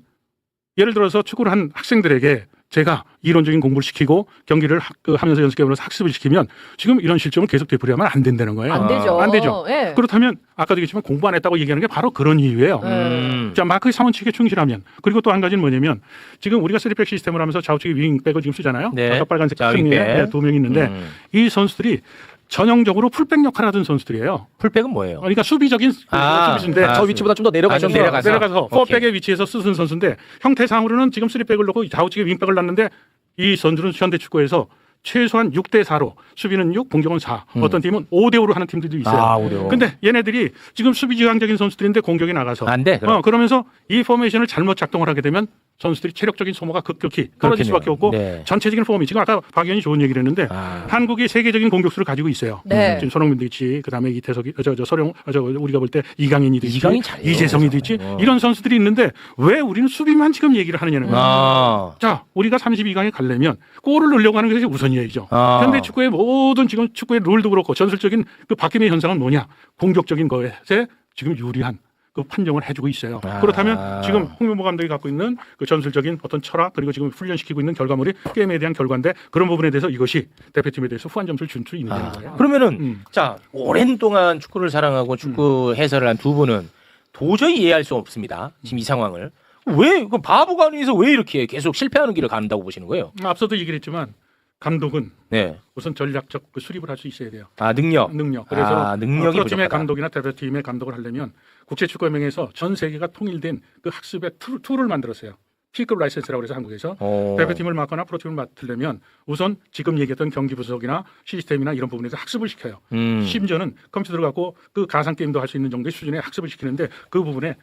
예를 들어서 축구를 한 학생들에게 제가 이론적인 공부를 시키고 경기를 하면서 연습해보면서 학습을 시키면 지금 이런 실정을 계속 되풀이하면 안 된다는 거예요. 안 되죠. 안 되죠. 네. 그렇다면 아까도 얘기했지만 공부 안 했다고 얘기하는 게 바로 그런 이유예요. 자, 마크의 3원칙에 충실하면 그리고 또 한 가지는 뭐냐면 지금 우리가 3백 시스템을 하면서 좌우측에 윙백을 지금 쓰잖아요. 네. 아까 빨간색 자, 층에 윙백. 2명 있는데 이 선수들이 전형적으로 풀백 역할을 하던 선수들이에요. 풀백은 뭐예요? 그러니까 수비적인 수비수인데 저 위치보다 좀 더 내려가서 좀 내려가서. 내려가서 4백의 위치에서 쓰는 선수인데 형태상으로는 지금 3백을 놓고 좌우측에 윙백을 놨는데 이 선수는 현대축구에서 최소한 6대4로 수비는 6, 공격은 4. 어떤 팀은 5대5로 하는 팀들도 있어요. 5대5. 근데 얘네들이 지금 수비 지향적인 선수들인데 공격이 나가서 안 돼. 그럼. 그러면서 이 포메이션을 잘못 작동을 하게 되면 선수들이 체력적인 소모가 급격히 떨어질 수밖에 없고 네. 전체적인 폼이 지금 아까 박 의원이 좋은 얘기를 했는데 한국이 세계적인 공격수를 가지고 있어요. 네. 지금 손흥민도 있지, 그다음에 이태석이, 서령, 우리가 볼 때 이강인이도 있지, 이강인 잘해요. 이재성이도 있지, 이런 선수들이 있는데 왜 우리는 수비만 지금 얘기를 하느냐는 거예요. 자, 우리가 32강에 가려면 골을 넣으려고 하는 것이 우선이어야죠. 현대 축구의 모든 지금 축구의 룰도 그렇고 전술적인 그 바뀜의 현상은 뭐냐? 공격적인 것에 지금 유리한 그 판정을 해주고 있어요. 그렇다면 지금 홍명보 감독이 갖고 있는 그 전술적인 어떤 철학 그리고 지금 훈련시키고 있는 결과물이 게임에 대한 결과인데 그런 부분에 대해서 이것이 대표팀에 대해서 후한 점수를 준 수 있는 거예요. 그러면은 자 오랜 동안 축구를 사랑하고 축구 해설을 한 두 분은 도저히 이해할 수 없습니다. 지금 이 상황을 왜 그 바보가 아니어서 왜 이렇게 계속 실패하는 길을 간다고 보시는 거예요? 앞서도 얘기를 했지만 감독은 네. 우선 전략적 그 수립을 할 수 있어야 돼요. 능력. 그래서 능력이 프로팀의 부족하다. 감독이나 대표팀의 감독을 하려면 국제축구연맹에서 전 세계가 통일된 그 학습의 툴을 만들었어요. P급 라이센스라고 해서 한국에서 대표팀을 맡거나 프로팀을 맡으려면 우선 지금 얘기했던 경기 분석이나 시스템이나 이런 부분에서 학습을 시켜요. 심지어는 컴퓨터를 갖고 그 가상 게임도 할 수 있는 정도의 수준의 학습을 시키는데 그 부분에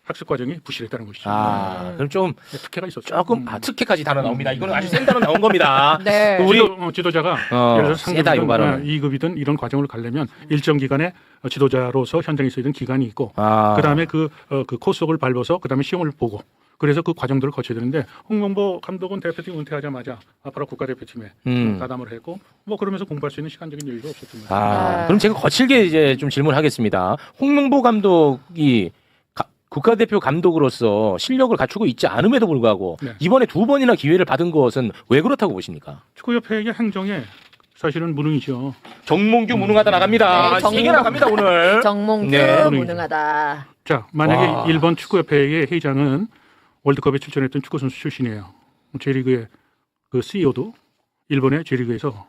학습 과정이 부실했다는 것이죠. 그럼 좀 특혜가 있었죠. 조금 특혜까지 단어 나옵니다. 이거는 아주 센 단어 나온 겁니다. 네. 우리 지도자가 예를 들어서 세다, 이거 말하면. 2급이든 이런 과정을 가려면 일정 기간에 지도자로서 현장에 있어야 되는 기간이 있고 그다음에 그 코스속을 밟아서 그다음에 시험을 보고 그래서 그 과정들을 거쳐야 되는데 홍명보 감독은 대표팀 은퇴하자마자 앞으로 국가대표팀에 가담을 했고 뭐 그러면서 공부할 수 있는 시간적인 여유가 없었던 거예요. 그럼 제가 거칠게 이제 좀 질문하겠습니다. 홍명보 감독이 국가대표 감독으로서 실력을 갖추고 있지 않음에도 불구하고 네. 이번에 2번이나 기회를 받은 것은 왜 그렇다고 보십니까? 축구협회의 행정에 사실은 무능이죠. 정몽규 무능하다 나갑니다. 네, 3개 나갑니다 오늘. 정몽규 네. 무능하다. 자, 만약에 와. 일본 축구협회의 회장은 월드컵에 출전했던 축구 선수 출신이에요. J리그의 그 CEO도 일본의 J리그에서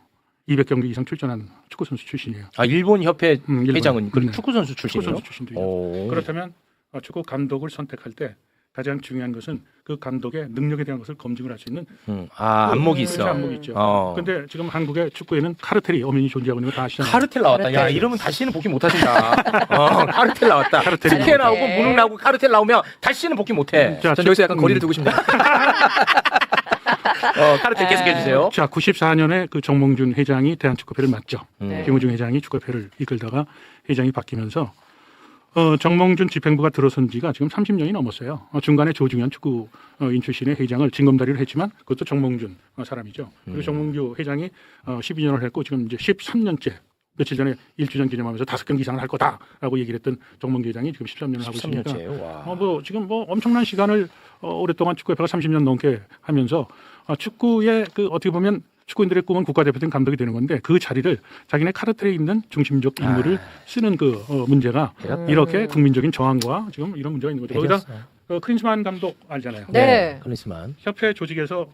200경기 이상 출전한 축구 선수 출신이에요. 아 일본 협회 일본. 회장은 그 네. 축구 선수 출신이에요. 축구 선수 출신들이요. 오. 그렇다면 축구 감독을 선택할 때 가장 중요한 것은 그 감독의 능력에 대한 것을 검증을 할 수 있는 안목이 그렇죠, 있어. 안목이 있죠. 어. 근데 지금 한국의 축구에는 카르텔이 엄연히 존재하고 있는 거 다 아시잖아요. 카르텔 나왔다. 야 카르텔. 이러면 다시는 복귀 못하신다. 카르텔 나왔다. 카르텔이 특혜 나오고 네. 무능 나오고 카르텔 나오면 다시는 복귀 못해. 자, 전 여기서 약간 거리를 두고 싶네요. 카르텔 계속해 주세요. 자, 94년에 그 정몽준 회장이 대한축구협회를 맡죠. 네. 김우중 회장이 축구협회를 이끌다가 회장이 바뀌면서 정몽준 집행부가 들어선 지가 지금 30년이 넘었어요. 중간에 조중현 축구인 출신의 회장을 징검다리를 했지만 그것도 정몽준 사람이죠. 그리고 정몽규 회장이 12년을 했고 지금 이제 13년째 며칠 전에 1주년 기념하면서 5경기 이상을 할 거다라고 얘기를 했던 정몽규 회장이 지금 13년을 하고 있으니까 13년째요. 와. 지금 엄청난 시간을 오랫동안 축구협회가 30년 넘게 하면서 축구의 그 어떻게 보면 축구인들의 꿈은 국가대표팀 감독이 되는 건데 그 자리를 자기네 카르텔에 있는 중심적 인물을 쓰는 그 문제가 이렇게 국민적인 저항과 지금 이런 문제가 있는 거죠. 거기다 크린스만 감독 알잖아요. 네. 클린스만. 협회 조직에서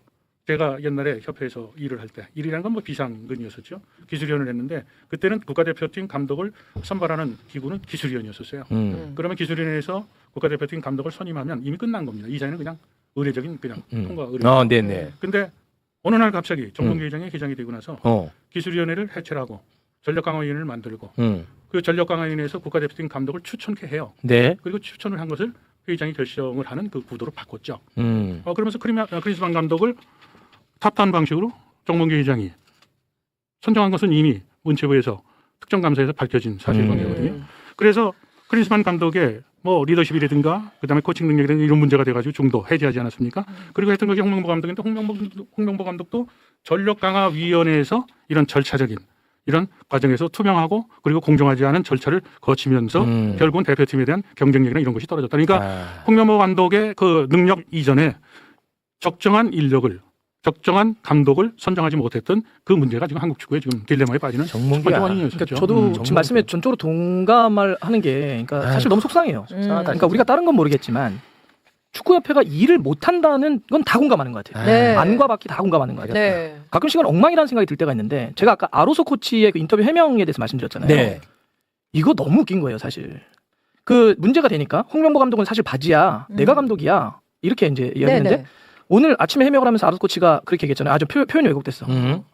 제가 옛날에 협회에서 일을 할 때 일이라는 건 뭐 비상근이었었죠. 기술위원을 했는데 그때는 국가대표팀 감독을 선발하는 기구는 기술위원이었었어요. 그러면 기술위원회에서 국가대표팀 감독을 선임하면 이미 끝난 겁니다. 이 자리는 그냥 의례적인 그냥 통과 의례. 네네. 근데 어느 날 갑자기 정몽규 회장이 회장이 되고 나서 어. 기술위원회를 해체를 하고 전력강화위원회를 만들고 음. 그 전력강화위원회에서 국가대표팀 감독을 추천케 해요. 네. 그리고 추천을 한 것을 회장이 결정을 하는 그 구도로 바꿨죠. 음. 그러면서 크린스만 감독을 탑다운 방식으로 정몽규 회장이 선정한 것은 이미 문체부에서 특정감사에서 밝혀진 사실관계거든요. 그래서 크린스만 감독의 뭐 리더십이라든가 그다음에 코칭 능력이라든가 이런 문제가 돼가지고 중도 해제하지 않았습니까? 그리고 했던 것이 홍명보 감독인데 홍명보 감독도 전력강화위원회에서 이런 절차적인 이런 과정에서 투명하고 그리고 공정하지 않은 절차를 거치면서 결국은 대표팀에 대한 경쟁력이나 이런 것이 떨어졌다. 그러니까 홍명보 감독의 그 능력 이전에 적정한 인력을 적정한 감독을 선정하지 못했던 그 문제가 지금 한국 축구의 지금 딜레마에 빠지는 정몽규야. 원인이었죠. 그러니까 저도 지금 말씀에 전적으로 동감을 하는 게, 그러니까 사실 너무 속상해요. 그러니까 우리가 다른 건 모르겠지만 축구협회가 일을 못한다는 건 다 공감하는 것 같아요. 네. 안과 밖이 다 공감하는 것 같아요. 네. 가끔씩은 엉망이라는 생각이 들 때가 있는데 제가 아까 아로소 코치의 그 인터뷰 해명에 대해서 말씀드렸잖아요. 네. 이거 너무 웃긴 거예요, 사실. 그 문제가 되니까 홍명보 감독은 사실 바지야, 내가 감독이야 이렇게 이제 이야기했는데. 네네. 오늘 아침에 해명을 하면서 아로스 코치가 그렇게 얘기했잖아요. 저 표현이 왜곡됐어.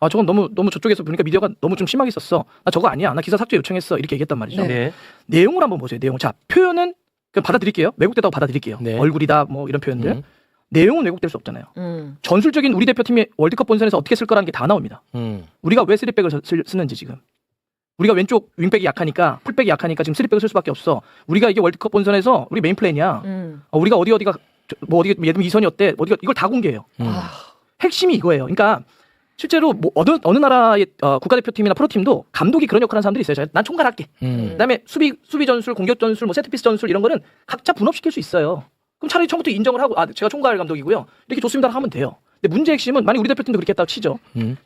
저건 너무 저쪽에서 보니까 미디어가 너무 좀 심하게 썼어. 나 저거 아니야. 나 기사 삭제 요청했어. 이렇게 얘기했단 말이죠. 네. 내용을 한번 보세요. 내용. 자, 표현은 그냥 받아들일게요. 왜곡됐다고 받아들일게요. 네. 얼굴이다 뭐 이런 표현들. 내용은 왜곡될 수 없잖아요. 음. 전술적인 우리 대표팀이 월드컵 본선에서 어떻게 쓸 거라는 게 다 나옵니다. 우리가 왜 3백을 쓰는지 지금. 우리가 왼쪽 윙백이 약하니까 풀백이 약하니까 지금 3백을 쓸 수밖에 없어. 우리가 이게 월드컵 본선에서 우리 메인 플랜이야. 우리가 어디가 뭐 어디 예를 들면 이선이 어때? 어디가 이걸 다 공개해요. 핵심이 이거예요. 그러니까 실제로 뭐 어느 나라의 국가대표팀이나 프로팀도 감독이 그런 역할을 하는 사람들이 있어요. 난 총괄할게. 그다음에 수비 전술, 공격 전술, 뭐 세트피스 전술 이런 거는 각자 분업시킬 수 있어요. 그럼 차라리 처음부터 인정을 하고 제가 총괄 감독이고요. 이렇게 좋습니다 하면 돼요. 근데 문제 핵심은 만약 우리 대표팀도 그렇게 했다고 치죠.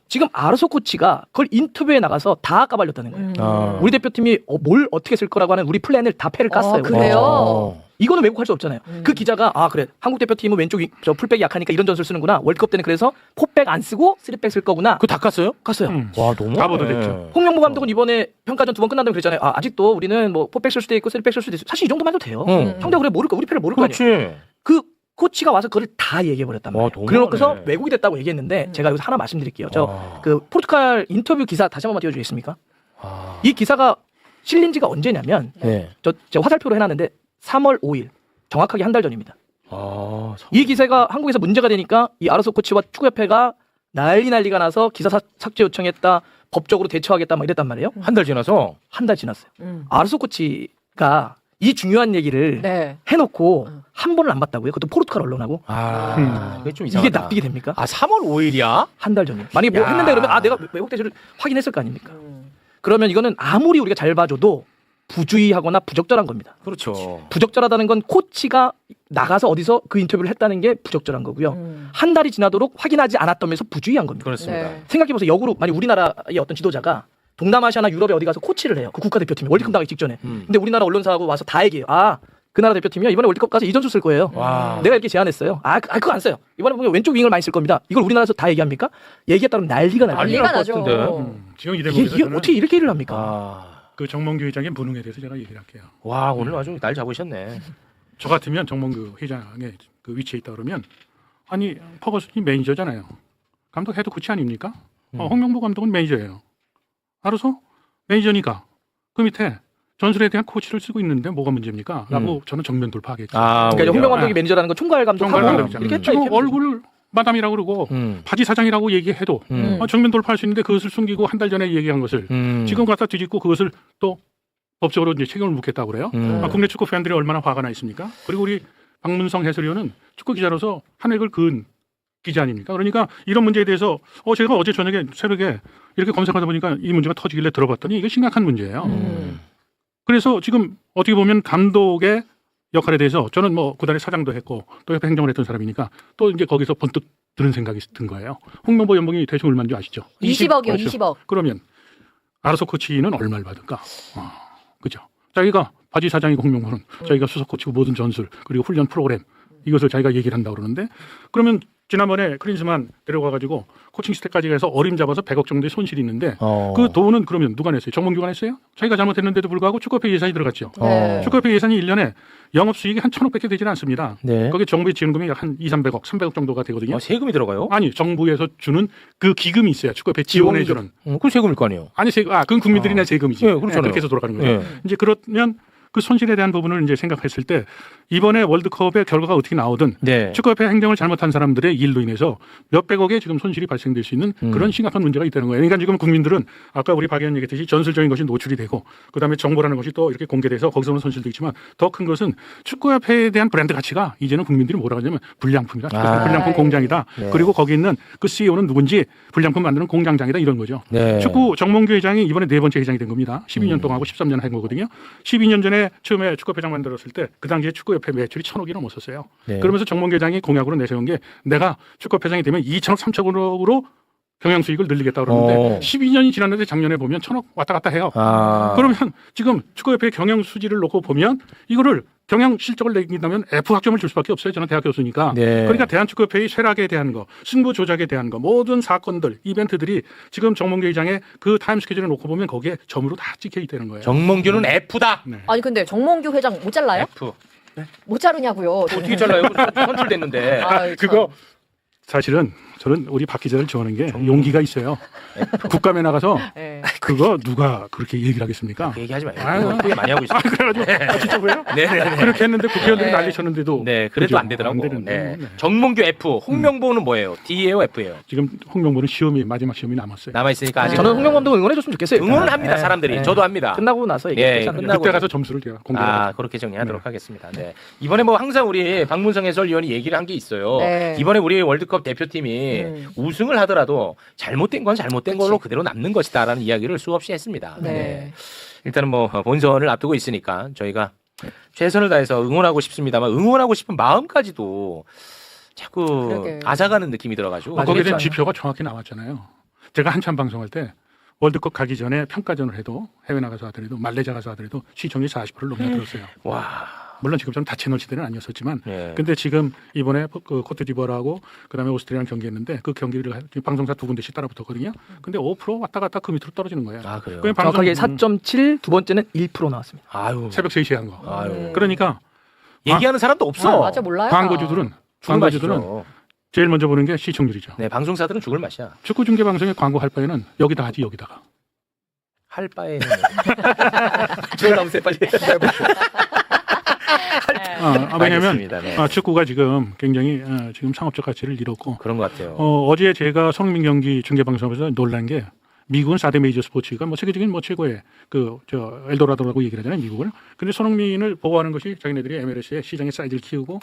지금 아르소 코치가 그걸 인터뷰에 나가서 다 까발렸다는 거예요. 우리 대표팀이 뭘 어떻게 쓸 거라고 하는 우리 플랜을 다 패를 깠어요. 그래요? 이거는 왜곡할 수 없잖아요. 그 기자가 그래 한국 대표팀은 왼쪽 저 풀백이 약하니까 이런 전술 쓰는구나. 월드컵 때는 그래서 포백 안 쓰고 3백 쓸 거구나. 그거 다 깠어요? 깠어요. 와 너무 다 보도됐죠. 홍명보 감독은 이번에 평가전 2번 끝난다고 그랬잖아요. 아직도 우리는 뭐 포백 쓸 수도 있고 3백 쓸 수도 있어. 사실 이 정도만 해도 돼요. 상대가 그래 모를까 우리 패를 모를 거 아니에요. 그렇지. 그 코치가 와서 그걸 다 얘기해 버렸단 와, 말이에요. 너무하네. 그래놓고서 왜곡이 됐다고 얘기했는데 제가 여기서 하나 말씀드릴게요. 그 포르투갈 인터뷰 기사 다시 한번 띄워주겠습니까? 이 기사가 실린 지가 언제냐면 네. 제가 화살표로 해놨는데 3월 5일 정확하게 한 달 전입니다. 이 기사가 한국에서 문제가 되니까 이 아르소 코치와 축구협회가 난리가 나서 기사 삭제 요청했다. 법적으로 대처하겠다 막 이랬단 말이에요. 한 달 지나서 한 달 지났어요. 아르소 코치가 이 중요한 얘기를 네. 해놓고 한 번을 안 봤다고요? 그것도 포르투갈 언론하고. 이게 좀 이상하다. 이게 납득이 됩니까? 3월 5일이야? 한 달 전이요. 만약에 뭐 야. 했는데 그러면 내가 왜곡돼지를 확인했을 거 아닙니까? 그러면 이거는 아무리 우리가 잘 봐줘도 부주의하거나 부적절한 겁니다. 그렇죠. 부적절하다는 건 코치가 나가서 어디서 그 인터뷰를 했다는 게 부적절한 거고요. 한 달이 지나도록 확인하지 않았다면서 부주의한 겁니다. 그렇습니다. 네. 생각해보세요. 역으로 만약 우리나라의 어떤 지도자가 동남아시아나 유럽에 어디 가서 코치를 해요. 그 국가대표팀이 월드컵 나가기 직전에. 근데 우리나라 언론사하고 와서 다 얘기해요. 그 나라 대표팀이요. 이번에 월드컵 가서 이전수 쓸 거예요. 와. 내가 이렇게 제안했어요. 그거 안 써요. 이번에 보면 왼쪽 윙을 많이 쓸 겁니다. 이걸 우리나라에서 다 얘기합니까? 얘기했다면 난리가 나요. 난리가 나죠. 지금 이 이게 대목에서 저는 어떻게 이렇게 일을 합니까? 아. 그 정몽규 회장의 무능에 대해서 제가 얘기를 할게요. 와, 오늘 아주 날 잡으셨네. 저 같으면 정몽규 회장의 그 위치에 있다 그러면 아니 퍼거슨이 매니저잖아요. 감독 해도 코치 아닙니까? 홍명보 감독은 매니저예요. 알아서 매니저니까 그 밑에 전술에 대한 코치를 쓰고 있는데 뭐가 문제입니까? 라고 저는 정면 돌파하겠죠. 그러니까 이제 홍명 감독이 매니저라는 건 총괄 감독하고 총괄 감독이잖아요. 이렇게 했다. 지금 이렇게 얼굴 마담이라고 그러고 바지 사장이라고 얘기해도 정면 돌파할 수 있는데 그것을 숨기고 한 달 전에 얘기한 것을 지금 갖다 뒤집고 그것을 또 법적으로 이제 책임을 묻겠다고 그래요. 국내 축구 팬들이 얼마나 화가 나 있습니까? 그리고 우리 박문성 해설위원은 축구 기자로서 한 획을 그은 기자 아닙니까? 그러니까 이런 문제에 대해서 제가 어제 저녁에 새벽에 이렇게 검색하다 보니까 이 문제가 터지길래 들어봤더니 이게 심각한 문제예요. 그래서 지금 어떻게 보면 감독의 역할에 대해서 저는 뭐 구단의 사장도 했고 또 옆에 행정을 했던 사람이니까 또 이제 거기서 번뜩 드는 생각이 든 거예요. 홍명보 연봉이 대충 얼마인지 아시죠? 20억이요, 그렇죠. 20억. 그러면 알아서 코치는 얼마를 받을까? 그죠? 자기가 바지 사장이고 홍명보는 자기가 수석 코치고 모든 전술 그리고 훈련 프로그램 이것을 자기가 얘기를 한다고 그러는데 그러면 지난번에 크린스만 데려가가지고 코칭 스태프까지 해서 어림잡아서 100억 정도의 손실이 있는데 그 돈은 그러면 누가 냈어요? 정몽규가 냈어요? 자기가 잘못했는데도 불구하고 축구협회 예산이 들어갔죠. 네. 축구협회 예산이 1년에 영업수익이 한 1,000억밖에 되지는 않습니다. 네. 거기에 정부의 지원금이 약 한 2, 300억, 300억 정도가 되거든요. 세금이 들어가요? 아니 정부에서 주는 그 기금이 있어요. 축구협회 지원해주는. 그 세금일 거 아니에요. 아니 그건 국민들이 낸 세금이지. 네, 그렇잖아요. 그렇게 해서 돌아가는 거죠. 네. 이제 그러면 그 손실에 대한 부분을 이제 생각했을 때 이번에 월드컵의 결과가 어떻게 나오든 네. 축구협회 행정을 잘못한 사람들의 일로 인해서 몇백억의 지금 손실이 발생될 수 있는 그런 심각한 문제가 있다는 거예요. 그러니까 지금 국민들은 아까 우리 박 의원 얘기했듯이 전술적인 것이 노출이 되고 그다음에 정보라는 것이 또 이렇게 공개돼서 거기서 오는 손실도 있지만 더 큰 것은 축구협회에 대한 브랜드 가치가 이제는 국민들이 뭐라고 하냐면 불량품이다. 불량품 공장이다. 네. 그리고 거기 있는 그 CEO는 누군지 불량품 만드는 공장장이다 이런 거죠. 네. 축구 정몽규 회장이 이번에 4번째 회장이 된 겁니다. 12년 동안 하고 13년 한 거거든요. 12년 전에 처음에 축구협회장 만들었을 때 그 당시에 축구협회 매출이 1,000억이 넘었었어요. 네. 그러면서 정몽규 회장이 공약으로 내세운 게 내가 축구협회장이 되면 2천억 3천억으로 경영 수익을 늘리겠다 그러는데 12년이 지났는데 작년에 보면 1,000억 왔다 갔다 해요. 그러면 지금 축구협회 경영 수지를 놓고 보면 이거를 경영 실적을 내긴다면 F 학점을 줄 수밖에 없어요. 저는 대학 교수니까. 네. 그러니까 대한축구협회의 쇠락에 대한 거, 승부 조작에 대한 거, 모든 사건들, 이벤트들이 지금 정몽규 회장의 그 타임 스케줄을 놓고 보면 거기에 점으로 다 찍혀 있다는 거예요. 정몽규는 F다. 네. 아니 근데 정몽규 회장 못 잘라요? F. 못 자르냐고요. 어떻게 잘라요? 선출됐는데. 아유, 참. 그거 사실은 저는 우리 박 기자를 좋아하는 게 용기가 있어요. 국감에 나가서 네. 그거 누가 그렇게 얘기를 하겠습니까? 그 얘기하지 마요. 아유. 그거 되게 많이 하고 있어요. 그래가지고 진짜 왜요? 네네네. 그렇게 했는데 국회의원들이 네. 난리 쳤는데도 네, 그래도 그죠? 안 되더라고. 되는데. 네. 네. 정몽규 F, 홍명보는 뭐예요? D예요, F예요? 지금 홍명보는 시험이 마지막 시험이 남았어요. 남아 있으니까 아직 저는 홍명 감독 응원해줬으면 좋겠어요. 일단. 응원을 합니다, 네. 사람들이. 네. 저도 합니다. 끝나고 나서 예, 얘기했잖아요. 끝나고 그때 가서 점수를 제가 공개하겠습니다. 그렇게 정리하도록 하겠습니다. 네. 이번에 뭐 항상 우리 박문성 해설위원이 얘기를 한 게 있어요. 네. 이번에 우리 월드컵 대표팀이 우승을 하더라도 잘못된 건 잘못된 걸로 그대로 남는 것이다라는 이야기를 수없이 했습니다. 네. 일단은 뭐 본선을 앞두고 있으니까 저희가 최선을 다해서 응원하고 싶습니다만 응원하고 싶은 마음까지도 자꾸 그러게. 앗아가는 느낌이 들어가지고 거기에 대한 맞아요. 지표가 정확히 나왔잖아요. 제가 한참 방송할 때 월드컵 가기 전에 평가전을 해도 해외 나가서 하더라도 말레이시아 가서 하더라도 시청률이 40%를 넘어들었어요. 와. 물론 지금처럼 다 채널 시대는 아니었었지만 네. 근데 지금 이번에 그 코트디부아르하고 그다음에 오스트리아랑 경기했는데 그 경기를 방송사 두 군데씩 따라붙었거든요. 근데 5% 왔다 갔다 그 밑으로 떨어지는 거예요. 아, 그래요? 그냥 정확하게 4.7, 두 번째는 1% 나왔습니다. 아유. 새벽 3시에 한 거. 아유. 그러니까 얘기하는 사람도 없어. 맞아 몰라요. 광고주들은 죽을 맛이죠. 제일 먼저 보는 게 시청률이죠. 네, 방송사들은 죽을 맛이야. 축구 중계 방송에 광고할 바에는 여기다 하지 여기다가. 할 바에는 저 나오세요 빨리. 왜냐하면 알겠습니다. 네. 축구가 지금 굉장히 지금 상업적 가치를 잃었고 그런 것 같아요. 어제 제가 손흥민 경기 중계 방송에서 놀란 게 미국은 4대 메이저 스포츠가 뭐 세계적인 뭐 최고의 저 엘도라도라고 얘기를 하잖아요, 미국을. 근데 손흥민을 보호하는 것이 자기네들이 MLS의 시장의 사이즈를 키우고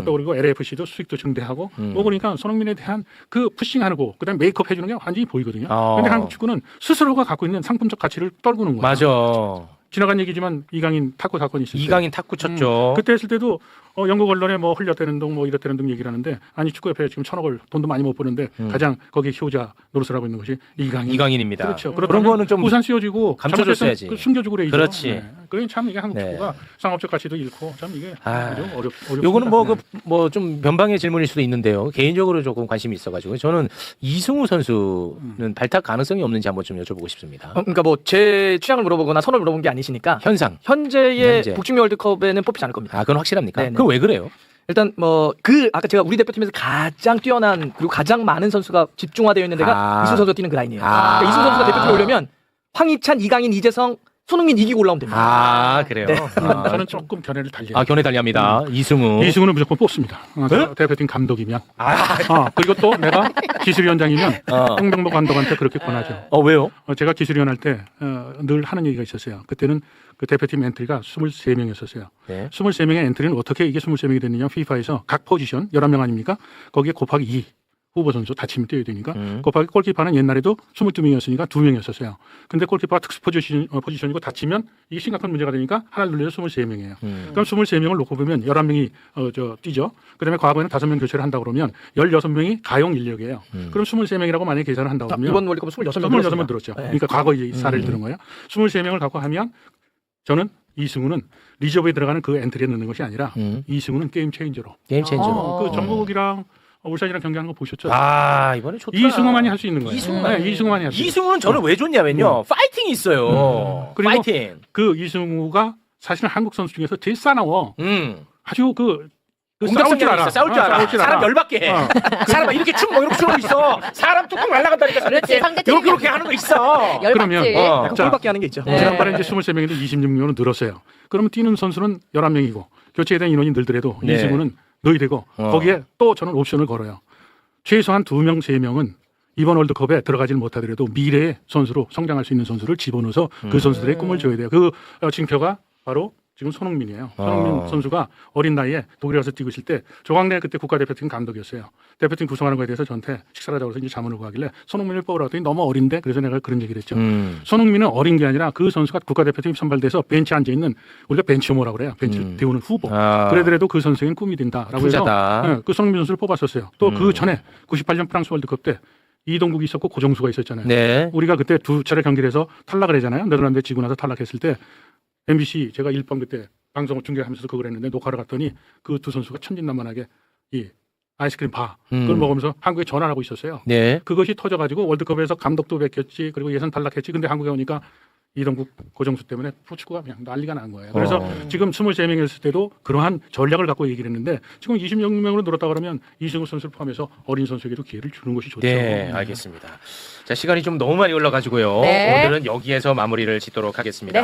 또 그리고 LAFC도 수익도 증대하고 뭐 그러니까 손흥민에 대한 그 푸싱하고 그다음에 메이크업 해주는 게 완전히 보이거든요. 근데 한국 축구는 스스로가 갖고 있는 상품적 가치를 떨구는 거예요. 맞아. 지나간 얘기지만 이강인 탁구 사건이 있었어요. 이강인 탁구 쳤죠. 그때 했을 때도 영국 언론에 뭐 흘렸다는 등 뭐 이랬다는 등 얘기를 하는데 아니 축구협회 지금 1,000억을 돈도 많이 못 버는데 가장 거기 효자 노릇을 하고 있는 것이 이강인입니다. 그렇죠. 그런 거는 좀 우산 씌워지고 감춰줬어야지. 숨겨주고 그래야죠. 그렇지. 네. 그러니 참 이게 한국 네. 축구가 상업적 가치도 잃고 참 이게 좀 어렵습니다. 요거는 뭐 좀 변방의 질문일 수도 있는데요. 개인적으로 조금 관심이 있어가지고 저는 이승우 선수는 발탁 가능성이 없는지 한번 좀 여쭤보고 싶습니다. 그러니까 뭐 제 취향을 물어보거나 선호를 물어본 게 아니시니까 현상. 현재의 현재. 북중미 월드컵에는 뽑히지 않을 겁니다. 아, 그건 확실합니까? 네네. 그럼 왜 그래요? 일단 뭐 아까 제가 우리 대표팀에서 가장 뛰어난 그리고 가장 많은 선수가 집중화되어 있는 데가 이승우 선수가 뛰는 그 라인이에요. 그러니까 이승우 선수가 대표팀에 오려면 황희찬, 이강인, 이재성, 손흥민 이기고 올라오면 됩니다. 아, 그래요? 네. 저는 조금 견해를 달리해요. 견해 달리합니다. 이승우는 무조건 뽑습니다. 네? 대표팀 감독이면. 그리고 또 내가 기술위원장이면 홍명보 감독한테 그렇게 권하죠. 왜요? 제가 기술위원 할 때 늘 하는 얘기가 있었어요. 그때는 그 대표팀 엔트리가 23명이었어요. 네. 23명의 엔트리는 어떻게 이게 23명이 됐느냐. FIFA에서 각 포지션 11명 아닙니까? 거기에 곱하기 2. 후보 선수 다치면 뛰어야 되니까 곱하기 골키퍼는 옛날에도 22명이었으니까 2명이었었어요. 근데 골키퍼가 특수 포지션이고 다치면 이게 심각한 문제가 되니까 하나를 늘려서 23명이에요. 그럼 23명을 놓고 보면 11명이 뛰죠. 그다음에 과거에는 5명 교체를 한다 그러면 16명이 가용 인력이에요. 그럼 23명이라고 만약에 계산을 한다고 하면 이번 월드컵 26명 들었죠. 그러니까 과거 사례를 들은 거예요. 23명을 갖고 하면 저는 이승우는 리저브에 들어가는 그 엔트리에 넣는 것이 아니라 이승우는 게임 체인저로. 게임 체인저로. 그 전북이랑 울산이랑 경기하는 거 보셨죠? 이번에 좋다. 이승우만이 할 수 있는 거예요. 이승우만이 할 수 있는 이승우는 저는 왜 좋냐면요. 파이팅이 있어요. 그리고 파이팅. 그 이승우가 사실은 한국 선수 중에서 제일 싸나워. 아주 싸울 줄 알아. 싸울 줄 알아. 사람 열받게 해. 사람 이렇게 이렇게 춤하고 있어. 사람 뚝뚝 날아간다니까. 그렇지, 상대팀이 이렇게 하는 거 있어. 그러면 열받지. 골밖에 하는 게 있죠. 네. 지난번에 이제 23명인데 26명으로 늘었어요. 그러면 뛰는 선수는 11명이고 교체에 대한 인원이 늘더라도 네. 이승우는 넣어야 되고 거기에 또 저는 옵션을 걸어요. 최소한 2명, 3명은 이번 월드컵에 들어가지는 못하더라도 미래의 선수로 성장할 수 있는 선수를 집어넣어서 그 선수들의 꿈을 줘야 돼요. 그 징표가 바로 지금 손흥민이에요. 손흥민 선수가 어린 나이에 독일에 가서 뛰고 있을 때 조광래 그때 국가대표팀 감독이었어요. 대표팀 구성하는 거에 대해서 저한테 식사를 하자고 해서 이제 자문을 구하길래 손흥민을 뽑으라고 했더니 너무 어린데 그래서 내가 그런 얘기를 했죠. 손흥민은 어린 게 아니라 그 선수가 국가대표팀 선발돼서 벤치에 앉아있는 우리가 벤치 호모라고 그래요. 벤치를 데우는 후보. 그래더라도 그 선수에는 꿈이 된다라고 해서 그 손흥민 선수를 뽑았었어요. 또 그 전에 98년 프랑스 월드컵 때 이동국이 있었고 고정수가 있었잖아요. 네. 우리가 그때 2차례 경기를 해서 탈락을 했잖아요. 네덜란드 지고 나서 탈락했을 때 MBC 제가 1번 그때 방송을 중계하면서 그걸 했는데 녹화를 갔더니 그 두 선수가 천진난만하게 이 아이스크림 바 그걸 먹으면서 한국에 전화를 하고 있었어요. 네. 그것이 터져가지고 월드컵에서 감독도 베꼈지 그리고 예선 탈락했지. 근데 한국에 오니까 이동국 고정수 때문에 프로축구가 그냥 난리가 난 거예요. 그래서 지금 23명이었을 때도 그러한 전략을 갖고 얘기를 했는데 지금 26명으로 늘었다 그러면 이승우 선수를 포함해서 어린 선수에게도 기회를 주는 것이 좋죠. 네, 알겠습니다. 자, 시간이 좀 너무 많이 올라가지고요. 네. 오늘은 여기에서 마무리를 짓도록 하겠습니다. 네.